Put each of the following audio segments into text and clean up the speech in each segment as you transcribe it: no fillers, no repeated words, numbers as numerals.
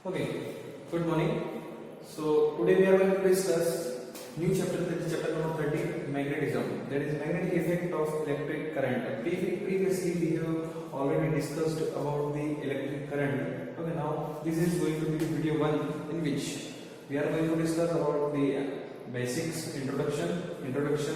Okay, good morning. So today we are going to discuss new chapter, that is chapter number 30, magnetism. That is magnetic effect of electric current. Previously we have already discussed about the electric current. Okay, now this is going to be video 1 in which we are going to discuss about the basics, introduction,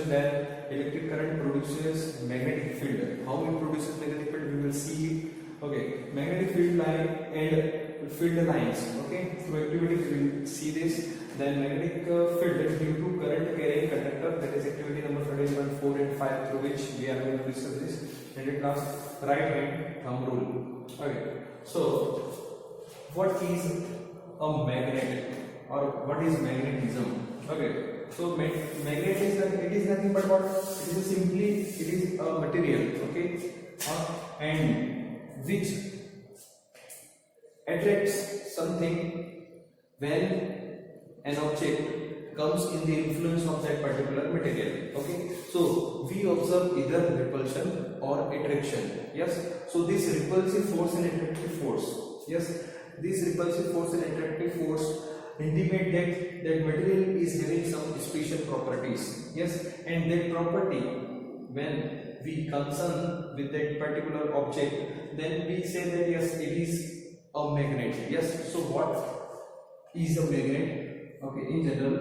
then electric current produces magnetic field. How it produces magnetic field we will see it. Okay, magnetic field line and field lines. Okay, through activities we will see this. Then magnetic field is due to current carrying conductor. That is activity number 31, 4 and 5 through which we are going to discuss this. And it class right hand thumb rule. Okay, so what is a magnet or what is magnetism? Okay, so magnet is nothing but what? It is a material. Okay, and which attracts something when an object comes in the influence of that particular material. Okay, so we observe either repulsion or attraction. Yes, so this repulsive force and attractive force, yes, this repulsive force and attractive force intimate that material is having some special properties. Yes, and that property, when we concern with that particular object, then we say that yes, it is a magnet. Yes, so what is a magnet? Okay, in general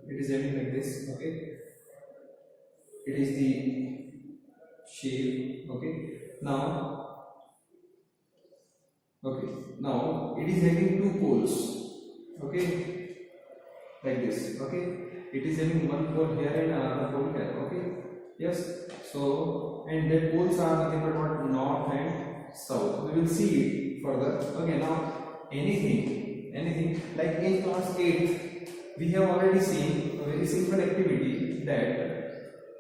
it is having like this. Okay, it is the shape. Okay, now it is having two poles. Okay, like this. Okay, it is having one pole here and another pole here. Okay, yes, so and the poles are nothing but what? North and south. We will see it further. Okay, now anything like in class 8 we have already seen a very simple activity that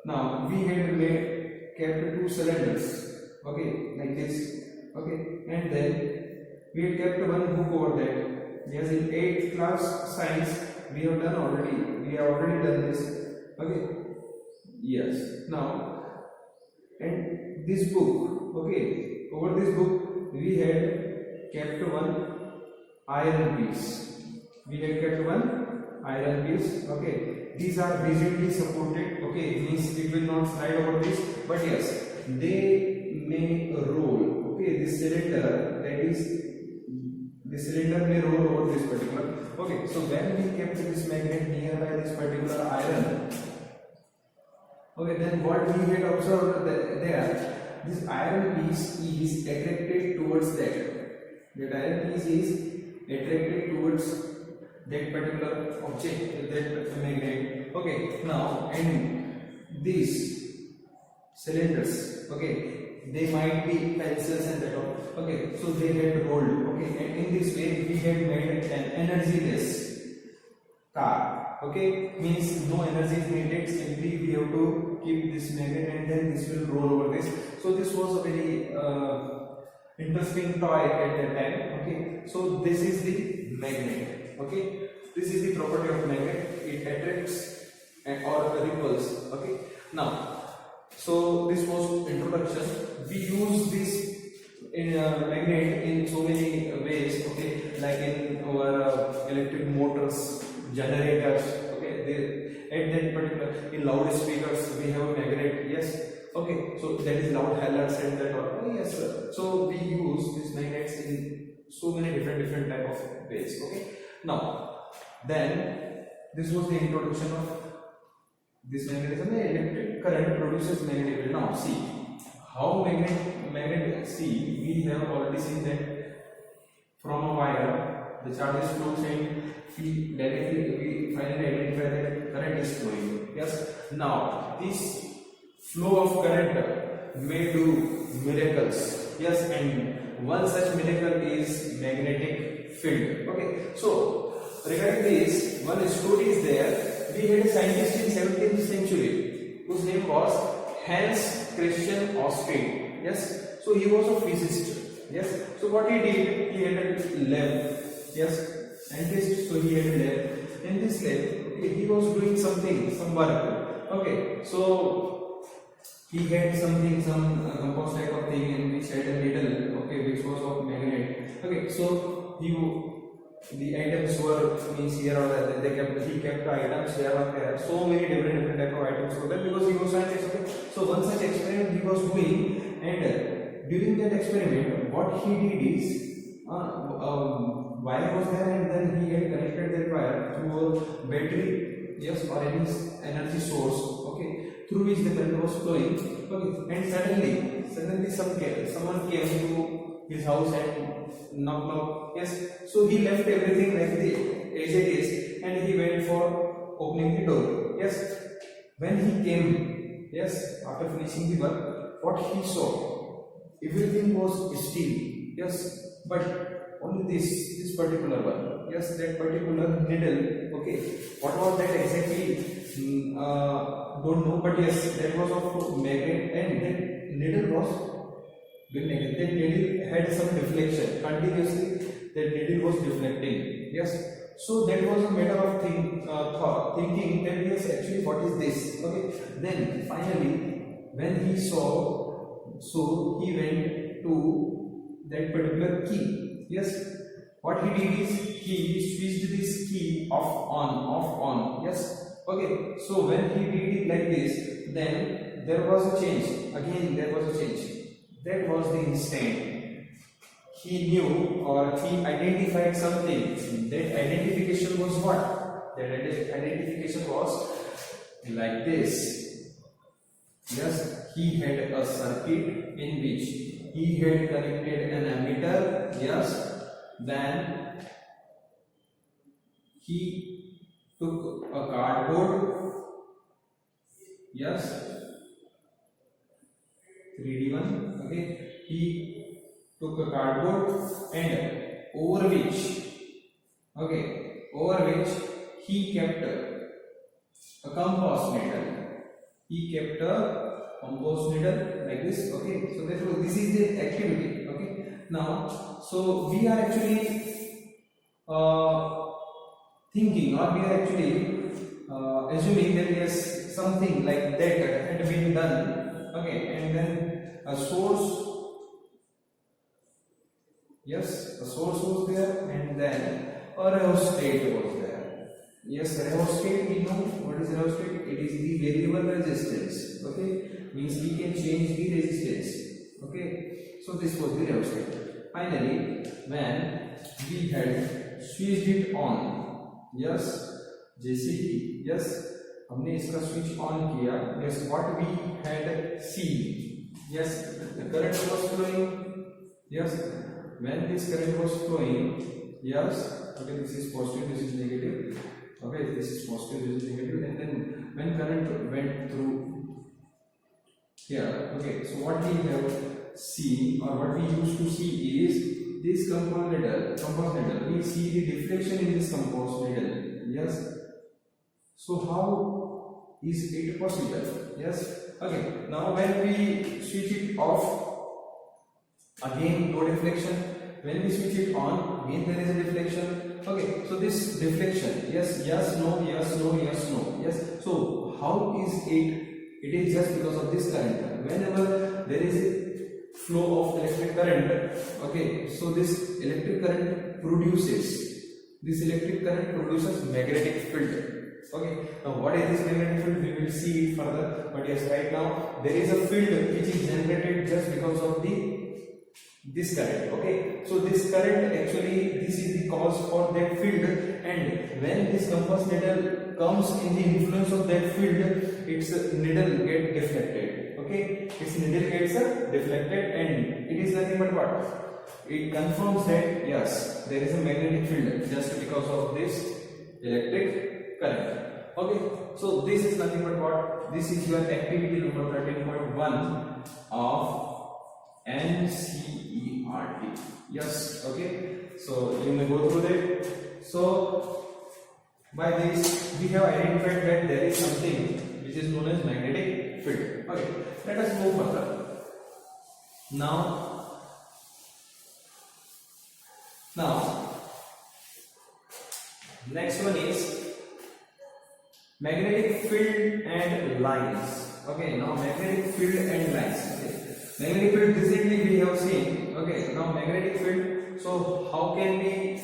now we had kept two cylinders. Okay, like this. Okay, and then we had kept one hook over that. Yes, in 8th class science we have already done this. Okay, yes, now and this book. Okay, over this book we had kept one iron piece. Okay, these are rigidly supported. Okay, means it will not slide over this, but yes, they may roll. Okay, this cylinder may roll over this particular. Okay, so when we kept this magnet nearby this particular iron, okay, then what we had observed there, this iron piece is attracted towards that. That iron piece is attracted towards that particular object, that magnet. Okay, now and these cylinders, okay, they might be pencils and that all. Okay, so they get rolled. Okay, and in this way we had made an energyless car. Okay, means no energy is needed, simply we have to keep this magnet and then this will roll over this. So this was a very interesting toy at that time. Okay, so this is the magnet. Okay, this is the property of magnet. It attracts or repels. Okay, now so this was introduction. We use this in magnet in so many ways. Okay, like in our electric motors, generators. Okay, at that particular in loudspeakers we have a magnet. Yes. Okay, so that is loud hailers and that all. Oh, yes, sir. So we use these magnets in so many different type of ways. Okay, now then this was the introduction of this magnetism. The electric current produces magnetic field. Now see how magnet. See, we have already seen that from a wire the charges flow and we finally identify that current is flowing. Yes. Now this flow of current may do miracles. Yes, and one such miracle is magnetic field. Okay, so regarding this, one story is there. We had a scientist in 17th century whose name was Hans Christian Ørsted. Yes, so he was a physicist. Yes, so what he did, he had a lab. Yes, scientist. So he had a lab. In this lab, okay, he was doing some work. Okay, so he had some compost type of thing in which had a needle. Okay, which was of magnet. Okay, so he the items were means here or there, he kept the items here or there. So many different type of items were there because he was scientist. Okay? So one such experiment he was doing, and during that experiment, what he did is wire was there, and then he had connected that wire to a battery, yes, or any energy source, okay, through which the current was flowing. Okay, and suddenly someone came to his house and knock, yes. So he left everything like as it is, and he went for opening the door. Yes, when he came, yes, after finishing the work, what he saw, everything was still. Yes, but only this particular one. Yes, that particular needle. Okay, what was that exactly? Don't know, but yes, that was of magnet, and that needle was doing magnet. That needle had some deflection continuously. That needle was deflecting. Yes, so that was a matter of thinking that yes, actually, what is this? Okay, then finally, when he saw, so he went to that particular key. Yes, what he did is he switched this key off on. Yes. Okay, so when he did it like this, then there was a change. Again, there was a change. That was the instant he knew or he identified something. That identification was what? That identification was like this. Yes, he had a circuit in which he had connected an ammeter. Yes, then he took a cardboard, yes, 3D one, okay, he took a cardboard and over which he kept a compass needle. He kept a compass needle like this, okay. So therefore this is the activity, okay. Now, so we are actually thinking, or we are actually assuming that yes, something like that had been done, okay, and then a source, yes, a source was there, and then a rheostat was there. Yes, rheostat, we know what is rheostat. It is the variable resistance, okay, means we can change the resistance, okay. So this was the rheostat. Finally, when we had switched it on, yes, जैसे ही yes हमने इसका switch on किया, yes, what we had seen, yes, the current was flowing. Yes, when this current was flowing, yes, okay, this is positive, this is negative, okay, this is positive, this is negative, and then when current went through here, okay, so what we have seen or what we used to see is this compass needle, we see the deflection in this compass needle. Yes, so how is it possible? Yes, okay, now when we switch it off, again no deflection. When we switch it on, again there is a deflection. Okay, so this deflection, yes, no, yes. So how is it? It is just because of this current. Whenever there is a flow of electric current, okay, so this electric current produces magnetic field. Okay, now what is this magnetic field? We will see it further, but yes, right now there is a field which is generated just because of this current. Okay, so this current, actually this is the cause for that field, and when this compass needle comes in the influence of that field, its needle get deflected. Okay, its needle gets deflected, and it is nothing but what? It confirms that yes, there is a magnetic field just because of this electric current. Okay, so this is nothing but what? This is your activity number 13.1 of NCERT. Yes, okay, so you may go through that. So by this we have identified that there is something which is known as magnetic field. Okay, let us move further. Now next one is magnetic field and lines. Okay, now magnetic field and lines. Okay, magnetic field recently we have seen. Okay, now magnetic field. So how can we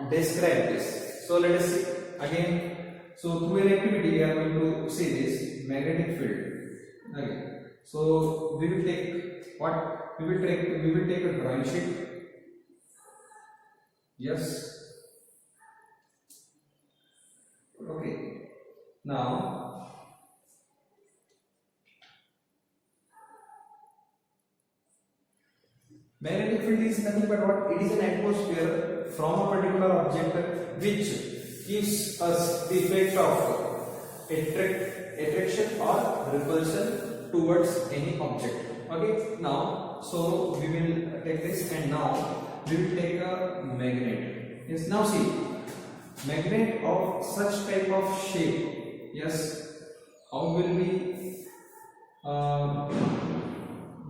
describe this. So let us see again. So through an activity we are going to see this magnetic field. Okay. So we will take what? We will take a drawing sheet. Yes. Okay. Now magnetic field is nothing but what? It is an atmosphere from a particular object which gives us the effect of attraction or repulsion towards any object. Okay. Now, so we will take this, and now we will take a magnet. Yes. Now see, magnet of such type of shape. Yes. How will we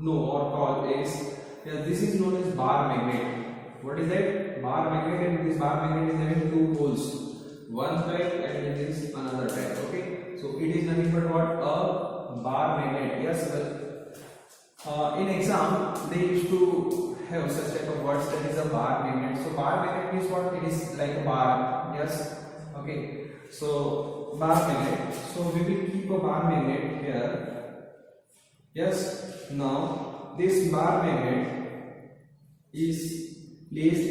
know or call is? Yeah, this is known as bar magnet. What is that? Bar magnet, and this bar magnet is having two poles, one type and this is another type. Okay, so it is nothing but what? A bar magnet. Yes, well, in exam they used to have such type of words, that is a bar magnet. So bar magnet means what? It is like a bar. Yes. Okay. So bar magnet. So we will keep a bar magnet here. Yes. Now this bar magnet is placed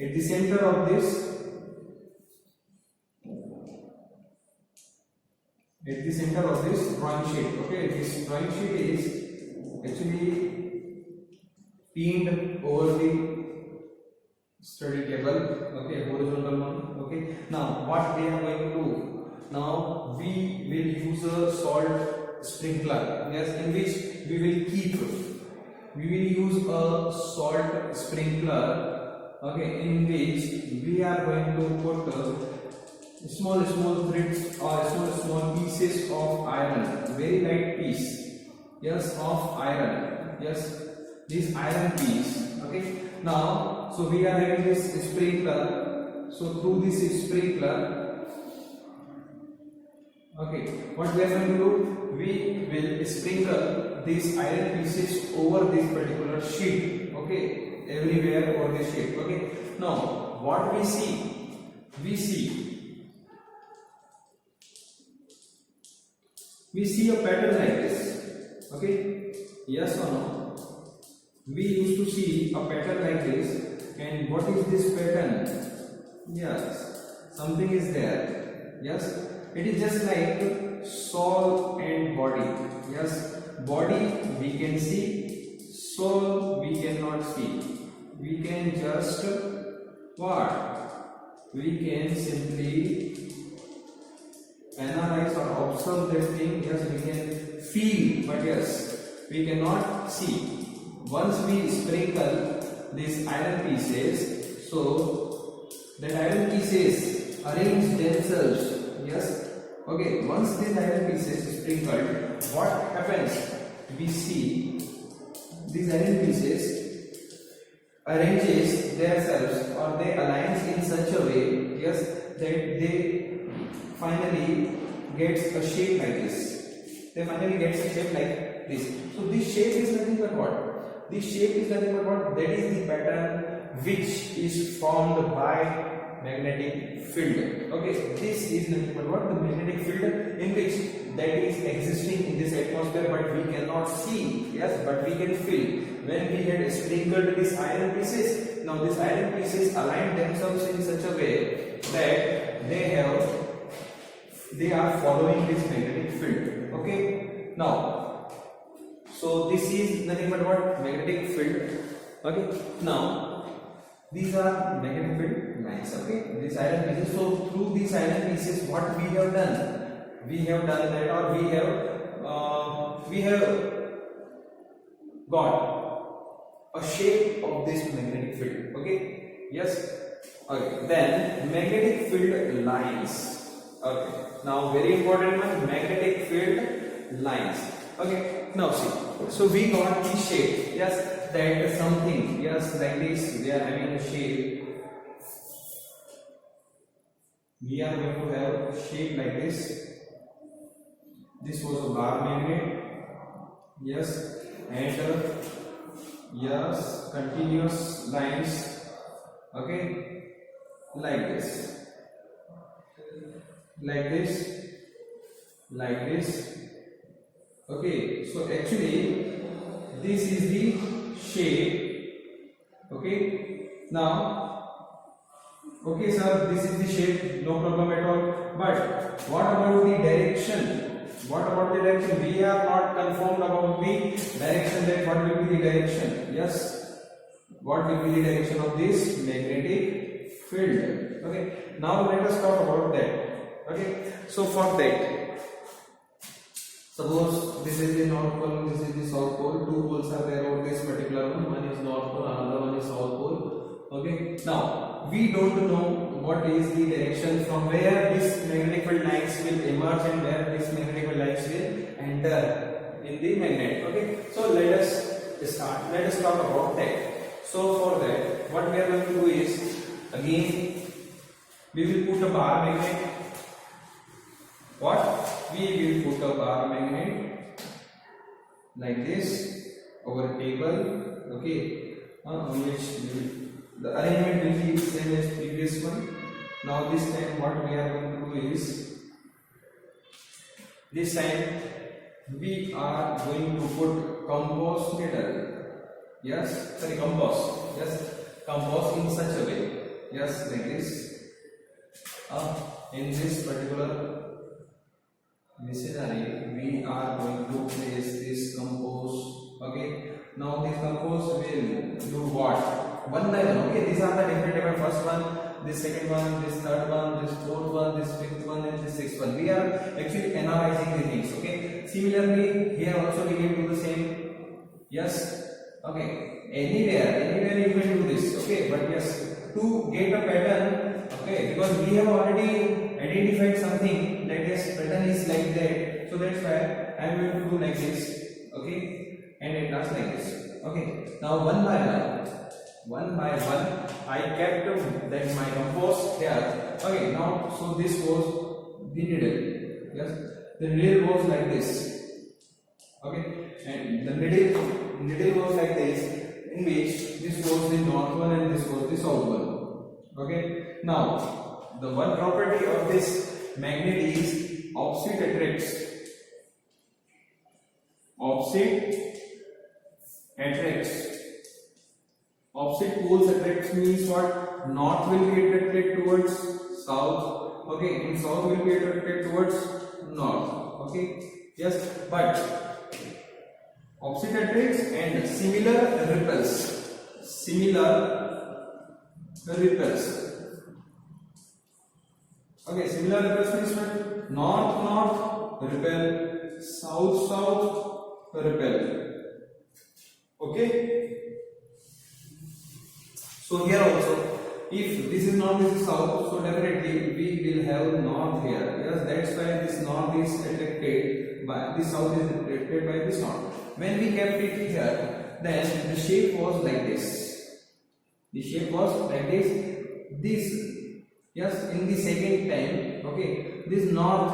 at the center of this. At the center of this drawing sheet. Okay, this drawing sheet is actually pinned over the study table. Okay, horizontal one. Okay, now what we are going to do? Now we will use a salt sprinkler. Yes, in which we will use a salt sprinkler. Okay, in which we are going to put small threads or small pieces of iron, very light piece, yes, of iron. Yes, this iron piece. Okay, now so we are having this sprinkler. So through this sprinkler, okay, what we are going to do? We will sprinkle these iron pieces over this particular sheet. Okay, everywhere over the sheet. Okay, now what we see? We see a pattern like this. Okay, yes or no? We used to see a pattern like this. And what is this pattern? Yes, something is there. Yes, it is just like soul and body. Yes, body we can see, soul we cannot see. We can just what? We can simply analyze or observe that thing. Yes, we can feel, but yes, we cannot see. Once we sprinkle these iron pieces, so the iron pieces arrange themselves. Yes, okay, once these iron pieces sprinkled, what happens? We see these iron pieces arranges themselves, or they align in such a way, yes, that they finally gets a shape like this. They finally gets a shape like this. So this shape is nothing but what? This shape is nothing but what? That is the pattern which is formed by magnetic field. Okay, this is nothing but what? The magnetic field in which that is existing in this atmosphere, but we cannot see. Yes, but we can feel. When we had sprinkled these iron pieces, now these iron pieces align themselves in such a way that they are following this magnetic field. Okay, now so this is nothing but what? Magnetic field. Okay, now these are magnetic field lines. Okay, these iron pieces. So through these iron pieces, what we have done? We have done that, or we have got a shape of this magnetic field. Okay, yes. Okay, then magnetic field lines. Okay, now very important one, magnetic field lines. Okay, now see, so we got the shape. Yes, that something, yes, like this, we are having a shape. We are going to have a shape like this. This was a bar magnet. Yes, and yes, continuous lines Okay, like this, like this, like this. Okay, so actually this is the shape. Okay, now, okay sir, this is the shape, no problem at all. But what about the direction? What about the direction? We are not confirmed about the direction, that what will be the direction. Yes, what will be the direction of this magnetic field? Okay, now let us talk about that. Okay, so for that, suppose this is the north pole, this is the south pole. Two poles are there over this particular one. One is north pole, another one is south pole. Okay, now we don't know what is the direction from where this magnetic field lines will emerge and where this magnetic field lines will enter in the magnet. Okay, so let us start. Let us talk about that. So for that, what we are going to do is, again we will put a bar magnet. What? We will put a bar magnet like this over a table. Okay, on which the arrangement will be same as previous one. Now this time what we are going to do is, this time we are going to put compass needle. Yes, sorry, compass. Yes, compass in such a way. Yes, like this. In this particular missionary, we are going to place this compass. Okay. Now this compass will do what? One by one. Okay. These are the different type. First one, this second one, this third one, this fourth one, this fifth one, and this sixth one. We are actually analyzing the things. Okay. Similarly, here also we can do the same. Yes. Okay. Anywhere you can do this. Okay. But yes, to get a pattern. Okay. Because we have already identified something that yes, pattern is like that. So that's why I am going to do like this. Okay. And at last like this. Okay. Now one by one, I kept that my compass here. Okay. Now so this was the needle. Yes. The needle was like this. Okay. And the needle was like this, in which this was the north one and this was the south one. Okay. Now the one property of this magnet is opposite attracts. Opposite attracts. Opposite poles attracts means what? North will be attracted towards south. Okay, and south will be attracted towards north. Okay. Yes, but opposite attracts and similar repels. Similar repels. Okay, similar repels means what? North repel, south repel. Okay. So here also, if this is north, this is south, so definitely we will have north here. Yes, that's why this north is attracted by this south is attracted by this north. When we kept it here, then the shape was like this. The shape was like this. This, yes, in the second time, okay, this north,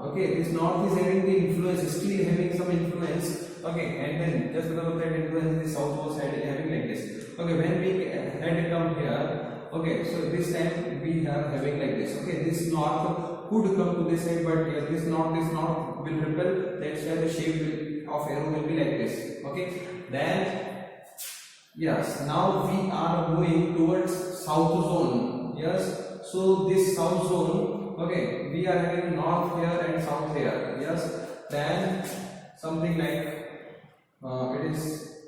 okay, this north is having the influence, still having some influence, okay, and then just because of that influence, the south was having like this. Okay, when we had come here, okay, so this time we are having like this. Okay, this north could come to this side, but yes, this north will repel. That's why the shape of arrow will be like this. Okay, then yes, now we are going towards south zone. Yes, so this south zone, okay, we are having north here and south here. Yes, then something like it is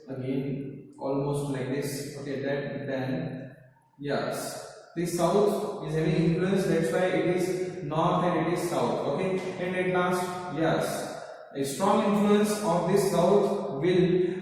again almost like this. Okay, then yes, this south is having influence. That's why it is north and it is south. Okay, and at last, yes, a strong influence of this south will give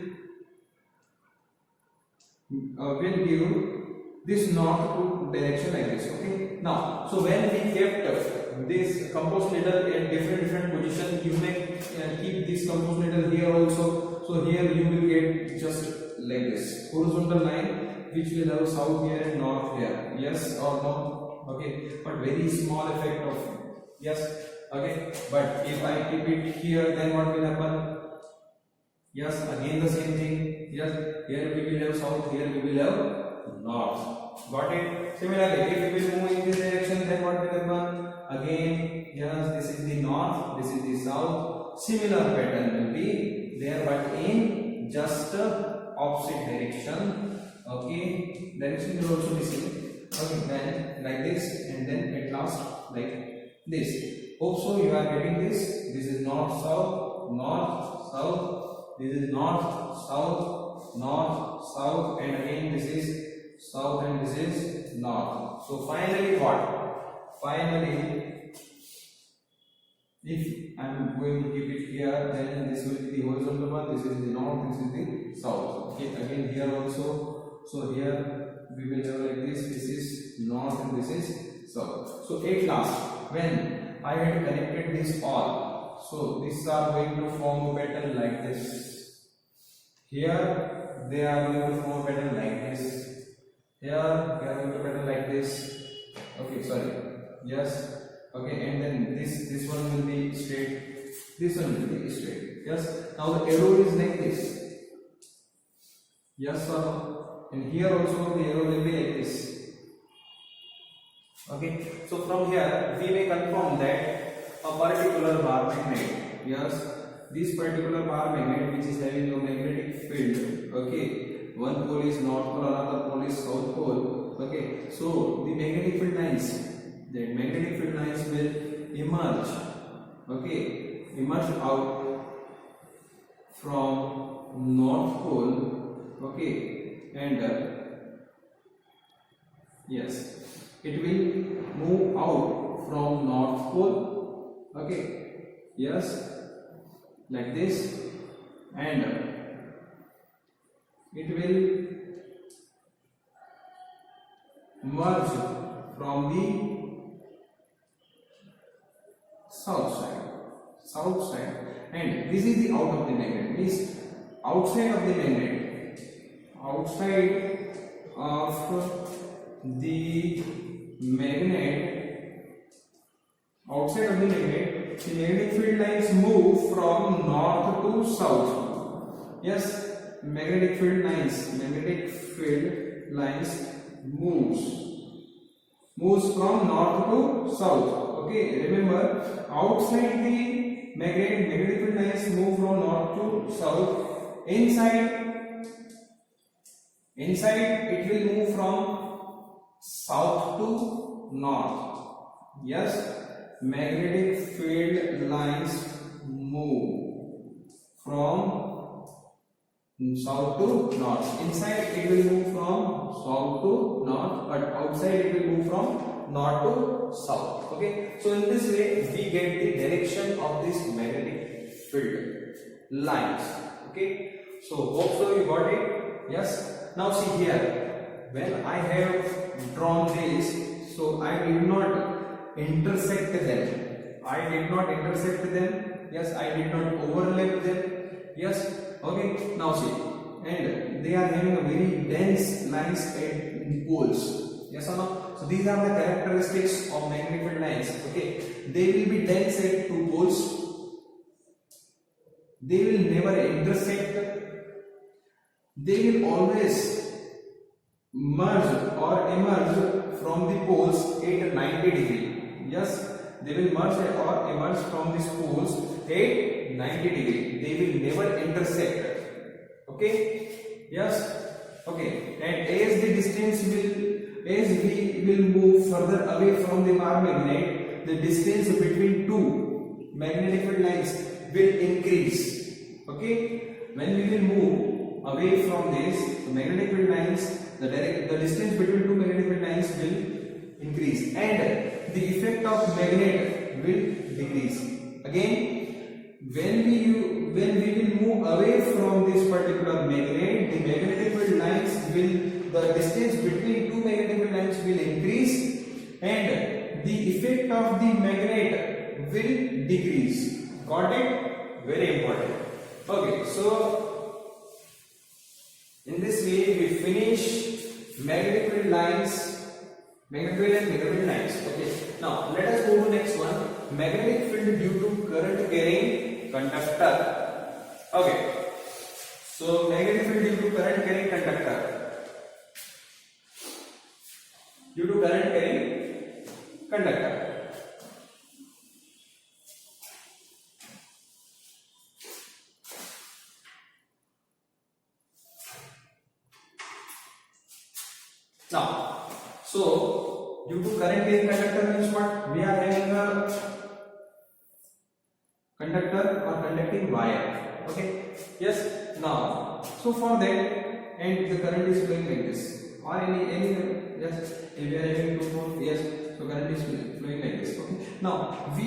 this north to direction like this. Okay, now so when we kept this compass needle at different position, you may keep this compass needle here also. So here you will get just like this horizontal line which will have south here and north here. Yes or no? Okay, but very small effect of yes. Okay, but if I keep it here, then what will happen? Yes, again the same thing. Yes, here we will have south, here we will have north. Got it? Similarly, if we will move in this direction, then what will happen? Again, yes, this is the north, this is the south. Similar pattern will be there, but in just opposite direction. Okay, direction will also be same. Okay, then like this, and then at last like this. Hope so you are getting this. This is north, south, north, south. This is north, south, north, south, and again this is south, and this is north. So finally what? Finally, if I am going to keep it here, then this will be the horizontal one. This is the north, this is the south. Okay, again here also. So here we will have like this. This is north and this is south. So at last, when I had connected this all, so these are going to form a pattern like this. Here they are going to form a pattern like this. Here they are going to pattern like this. Okay, sorry. Yes. Okay, and then this one will be straight. This one will be straight. Yes. Now the arrow is like this. Yes or no? And here also the arrow will be like this. Okay. So from here we may confirm that a particular bar magnet. Yes. This particular bar magnet which is having a magnetic field. Okay. One pole is north pole, another pole is south pole. Okay. So the magnetic field lines. The magnetic field lines will emerge, okay, emerge out from north pole, okay, and yes, it will move out from north pole, okay, yes, like this, and it will merge from the south side, and this is the out of the magnet, means outside of the magnet, outside of the magnet, the magnetic field lines move from north to south. Yes, magnetic field lines moves from north to south. Okay, remember, outside the magnetic field lines move from north to south. Inside it will move from south to north. Yes, magnetic field lines move from south to north. Inside it will move from south to north, but outside it will move from north to south. Okay, so in this way we get the direction of this magnetic field lines. Okay, so hope so you got it. Yes. Now see here, when I have drawn this, so I did not intersect them. Yes, I did not overlap them. Yes. Okay. Now see, and they are having a very dense lines at the poles. Yes or no? So these are the characteristics of magnetic field lines. Okay, they will be dense at two poles. They will never intersect. They will always merge or emerge from the poles at 90 degree. Yes, they will merge or emerge from these poles at 90 degree. They will never intersect. Okay. Yes. Okay. And as the distance as we will move further away from the bar magnet, the distance between two magnetic field lines will increase. Okay, when we will move away from this, the magnetic field lines, the distance between two magnetic field lines will increase, and the effect of magnet will decrease. Again, when we will move away from this particular magnet, the magnetic field lines will, the distance between two magnetic field lines will increase, and the effect of the magnet will decrease. Got it? Very important. Okay, so in this way we finish magnetic field lines, magnetic field and magnetic field lines. Okay, now let us move to next one, magnetic field due to current carrying conductor. Okay, so magnetic field due to current carrying conductor. conductor. Now, so due to current carrying conductor means what? We are having a conductor or conducting wire. Okay. Yes. Now, so for that, and the current is flowing like this, or any yes. If we are having two pole, yes. So current is flowing like this. Okay. Now we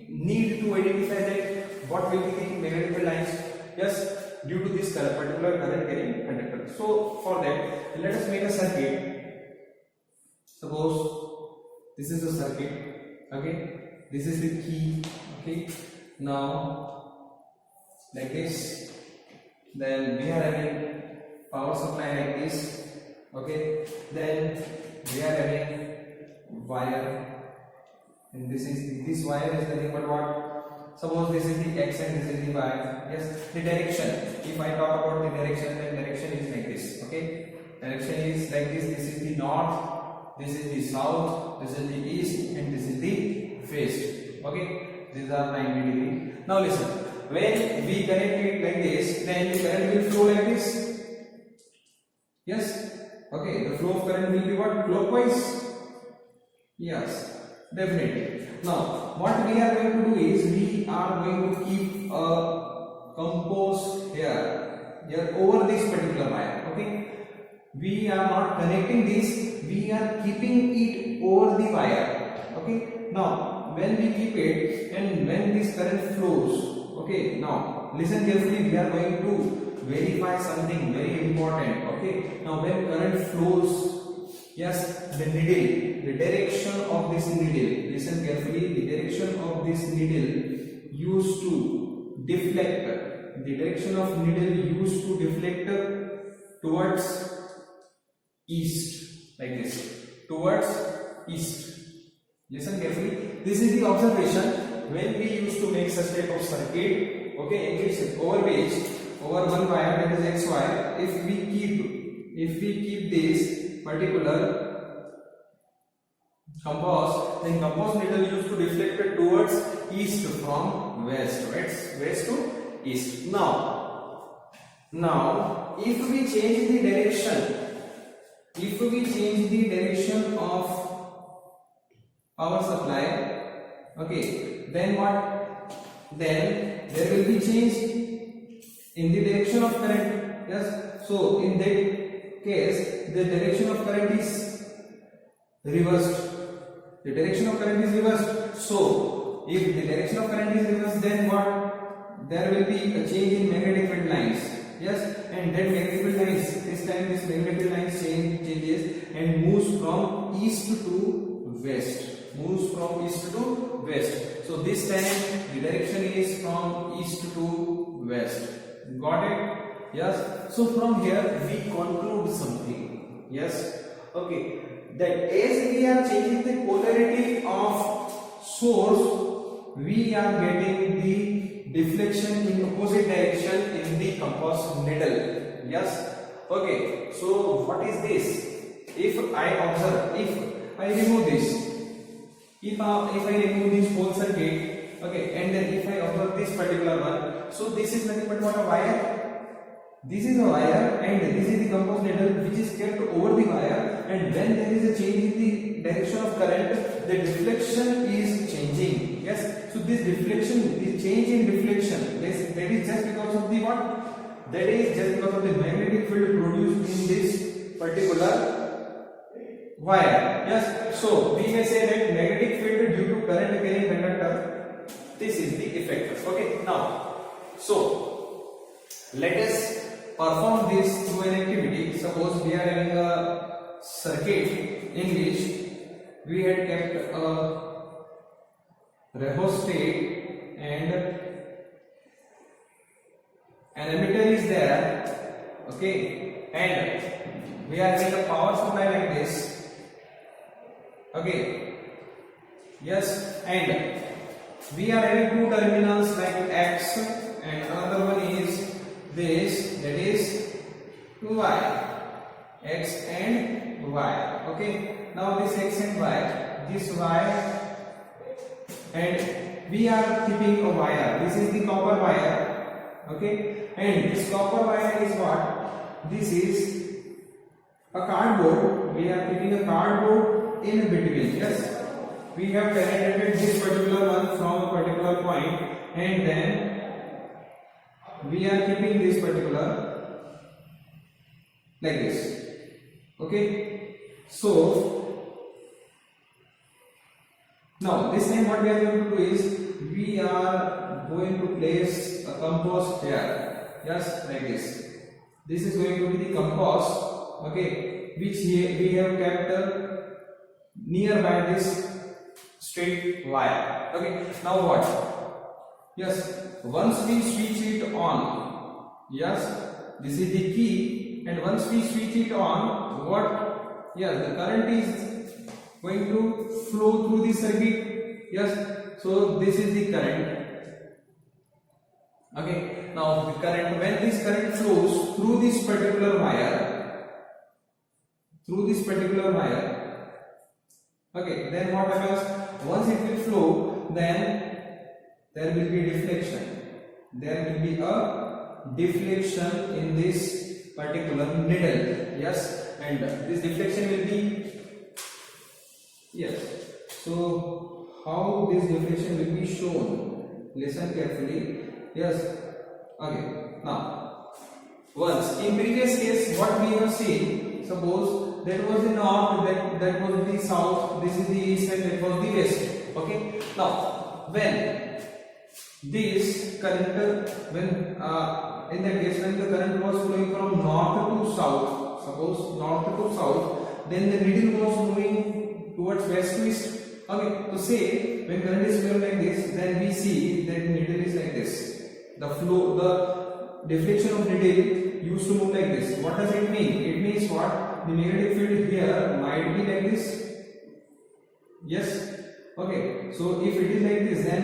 need to identify that what will be the magnetic field lines. Yes. Due to this particular current carrying conductor. So for that, let us make a circuit. Suppose this is a circuit. Okay. This is the key. Okay. Now like this. Then we are having power supply like this. Okay. Then we are having wire, and this wire is nothing but what? Suppose this is the X and this is the Y. Yes, the direction. If I talk about the direction, then direction is like this. Okay, direction is like this. This is the north, this is the south, this is the east, and this is the west. Okay, these are 90 degree. Now listen. When we connect it like this, then the current will flow like this. Yes. Okay, the flow of current will be what? Clockwise. Yes, definitely. Now, what we are going to do is we are going to keep a compose here over this particular wire. Okay, we are not connecting this. We are keeping it over the wire. Okay. Now, when we keep it and when this current flows. Okay, now listen carefully, we are going to verify something very important. Okay, now when current flows, yes, the needle, the direction of this needle, listen carefully, the direction of this needle used to deflect, the direction of needle used to deflect towards east, like this, towards east. Listen carefully, this is the observation when we used to make such type of circuit, okay, in which over one wire, that is X wire, if we keep this particular compass, then compass needle used to deflect towards east from west, west to east. Now if we change the direction of power supply, okay, then what? Then there will be change in the direction of current. Yes. So in that case, the direction of current is reversed. The direction of current is reversed. So if the direction of current is reversed, then what? There will be a change in magnetic field lines. Yes. And that magnetic field lines, this time this magnetic field lines changes and moves from east to west. So this time the direction is from east to west. Got it? Yes. So from here we conclude something. Yes. Okay. That as we are changing the polarity of source, we are getting the deflection in opposite direction in the compass needle. Yes. Okay. So what is this? If I observe, if I remove this. If I remove this whole circuit, okay, and then if I observe this particular one, so this is nothing but what? A wire. This is a wire, and this is the compass needle which is kept over the wire, and when there is a change in the direction of current, the deflection is changing. Yes, so this deflection, this change in deflection, that is just because of the what? That is just because of the magnetic field produced in this particular wire. Yes, so we may say that magnetic field due to current carrying conductor, this is the effect. Okay, now so let us perform this through an activity. Suppose we are having a circuit in which we had kept a rheostat and an emitter is there. Okay, and we are having a power supply like this. Okay, yes, and we are having two terminals like X, and another one is this, that is Y, X and Y. Okay, now this X and Y, and we are keeping a wire. This is the copper wire, okay, and this copper wire is what? This is a cardboard. We are keeping a cardboard in between. Yes, we have penetrated this particular one from a particular point, and then we are keeping this particular like this. Okay, so now this time what we are going to do is we are going to place a compost here. Yes, like this. This is going to be the compost, okay, which here we have kept nearby this straight wire. Okay, now what? Yes, once we switch it on, yes, this is the key, and once we switch it on, what? Yes, the current is going to flow through the circuit. Yes, so this is the current. Okay, now the current, when this current flows through this particular wire, okay, then what happens? Once it will flow, then there will be deflection. There will be a deflection in this particular needle. Yes, and this deflection will be, yes. So how this deflection will be shown? Listen carefully. Yes. Okay. Now, once in previous case, what we have seen, suppose that was the north, that was the south, this is the east, and that was the west. Okay. Now, when this current, when in that case when the current was flowing from north to south, suppose north to south, then the needle was moving towards west to east. Okay, so say when current is flowing like this, then we see that the needle is like this. The flow, the deflection of needle used to move like this. What does it mean? It means what? The magnetic field here might be like this. Yes. Okay. So if it is like this, then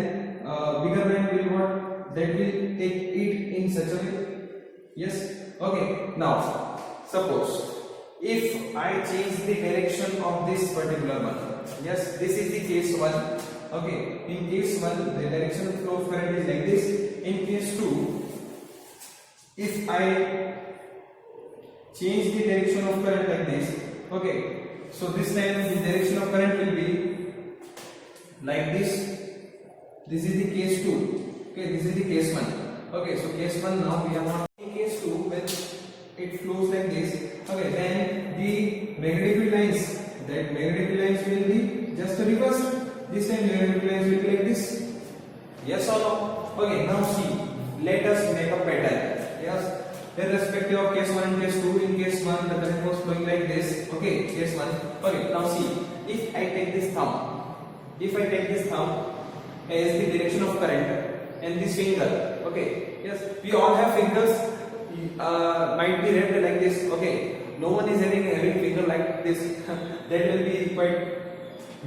bigger band will what? That will take it in such a way. Yes. Okay. Now, suppose if I change the direction of this particular one. Yes, this is the case 1. Okay, in case 1 the direction of flow of current is like this. In case 2, if I change the direction of current like this, okay, so this time the direction of current will be like this. This is the case 2. Okay, this is the case 1. Okay, so case 1 now we are not. In case 2, when it flows like this, okay, then the magnetic field lines, that magnetic field lines will be just reversed. This time magnetic field lines will be like this. Yes or no? Okay, now see, let us make a pattern. Yes, irrespective of case 1 and case 2. In case 1 the current was flowing like this. Okay, case 1. Okay, now see, if I take this thumb, as the direction of current and this finger, okay, yes, we all have fingers, might be wrapped like this. Okay, no one is having finger like this. That will be quite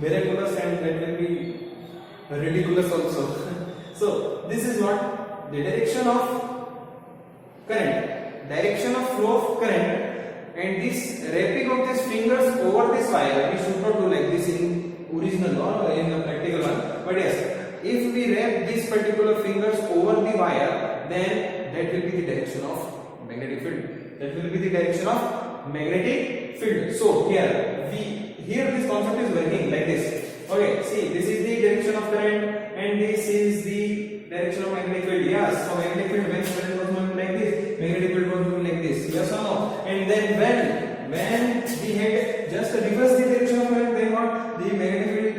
miraculous and that will be ridiculous also. So this is what the direction of current, direction of flow of current, and this wrapping of these fingers over this wire. We should not do like this in original or in the practical one. But yes, if we wrap these particular fingers over the wire, then that will be the direction of magnetic field. That will be the direction of magnetic field. So here this concept is working like this. Okay, see, this is the direction of current and this is the direction of magnetic field. Yes, so magnetic field, when current was moving like this, magnetic field was moving like this. Yes or no? And then when we had just reverse the direction of current, then what? The magnetic field,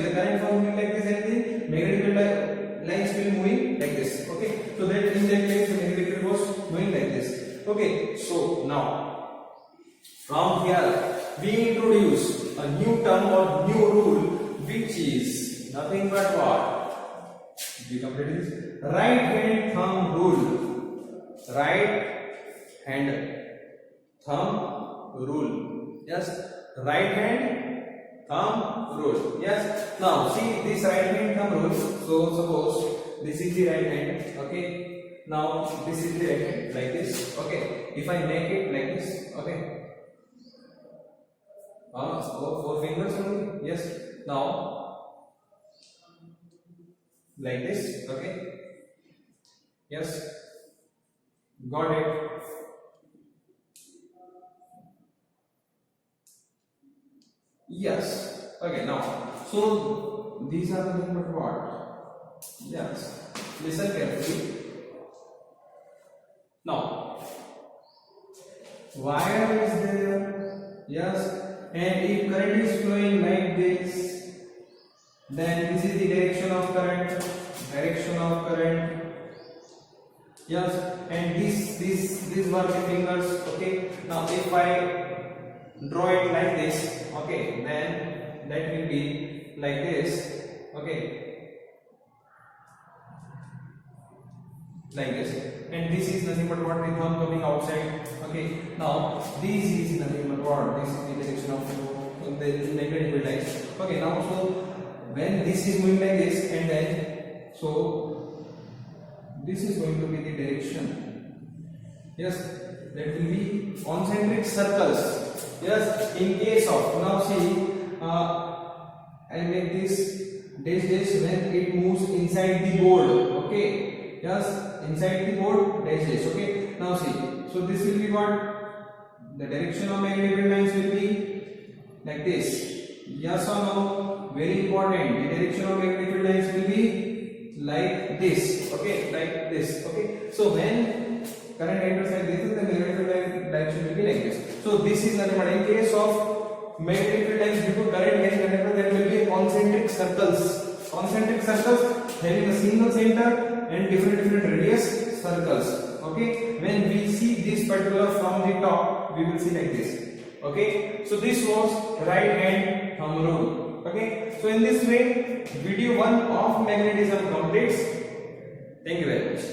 the current was moving like this and the magnetic field lines will moving like this. Okay, so that in that case the magnetic field was moving like this. Okay, so now from here we introduce a new term or new rule, which is nothing but what? We complete this right hand thumb rule. Right hand thumb rule. Yes, right hand thumb rule. Yes. Now see this right hand thumb rule. So suppose this is the right hand. Okay. Now this is the right hand like this. Okay. If I make it like this. Okay. 4 fingers only. Yes. now like this. Okay, yes, got it. Yes, okay, now so these are nothing but what? Yes, listen carefully. Now wire is there, yes, and if current is flowing like this, then this is the direction of current, yes, and these were the fingers. Okay, now if I draw it like this, okay, then that will be like this. Okay, like this, and this is nothing but what? The thumb coming outside. Okay, now this is nothing but what? This is the direction of the magnetic field lines. Okay, now so when this is moving like this, and then so this is going to be the direction. Yes, that will be concentric circles. Yes, in case of, now see, I'll make this dash when it moves inside the board. Okay, yes, inside the board dash. Okay, now see, so this will be what? The direction of magnetic field lines will be like this. Yes or no? Very important. The direction of magnetic field lines will be like this. Okay, like this. Okay, so when current enters like this, the magnetic field line direction will be like this. So this is nothing but, in case of magnetic field lines due to current getting connected, there will be concentric circles. Concentric circles having a single center and different radius circles. Okay, when we see this particular from the top, we will see like this. Okay, so this was right hand thumb rule. Okay, so in this way video 1 of magnetism completes. Thank you very much.